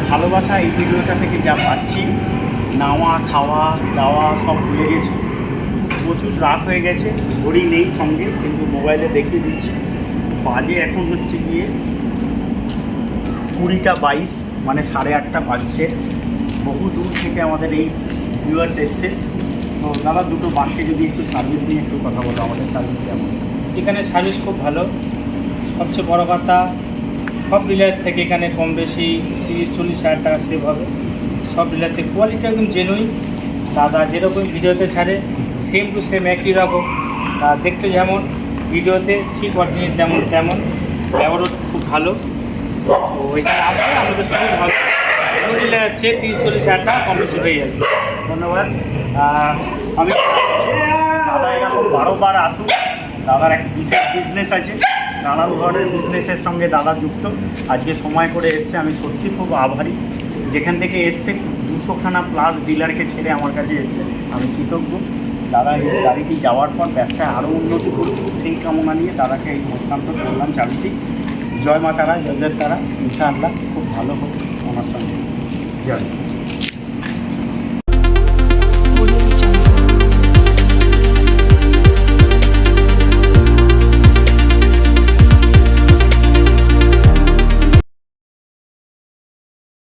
ভালোবাসা এই ভিডিওটা থেকে যা পাচ্ছি, নাওয়া খাওয়া দাওয়া সব ভুলে গেছি। প্রচুর রাত হয়ে গেছে, ঘড়ি নেই সঙ্গে, কিন্তু মোবাইলে দেখিয়ে দিচ্ছি। বাজে এখন হচ্ছে গিয়ে 20:22, মানে 8:30 বাজছে। বহু দূর থেকে আমাদের এই ভিউয়ার্স এসছে। তো দাদা, দুটো বাঁককে যদি একটু সার্ভিস নিয়ে একটু কথা বলো, আমাদের সার্ভিস কেমন? এখানে সার্ভিস খুব ভালো। সবচেয়ে বড় কথা, সব ডিলার থেকে এখানে কম বেশি 30-40 হাজার টাকা সেভ হবে। সব ডিলার থেকে কোয়ালিটি একদম জেনুইন। দাদা যেরকম ভিডিওতে ছাড়ে সেম টু সেম একই রকম, দেখতে যেমন ভিডিওতে ঠিক অরিজিনাল তেমন তেমন। ব্যবহারও খুব ভালো। তো এখানে আসলে আমাদের সবই ভালো। অন্য ডিলার হচ্ছে 30-40 হাজার টাকা কম বেশি হয়ে যাবে। ধন্যবাদ। আমি দাদা এরকম 12বার আসুন। দাদার এক বিশেষ বিজনেস আছে, নানান ধরনের বিজনেসের সঙ্গে দাদা যুক্ত। আজকে সময় করে এসছে, আমি সত্যি খুব আভারী। যেখান থেকে এসছে 200খানা প্লাস ডিলারকে ছেড়ে আমার কাছে এসছে, আমি কৃতজ্ঞ। দাদা এই গাড়িটি যাওয়ার পর ব্যবসায় আরও উন্নতি করুক, সেই কামনা নিয়ে দাদাকে এই হস্তান্তর করলাম চাবিটি। জয় মা তারা, জয় জয় তারা, ইনশাআল্লাহ খুব ভালো হোক ওনার সঙ্গে। জয়।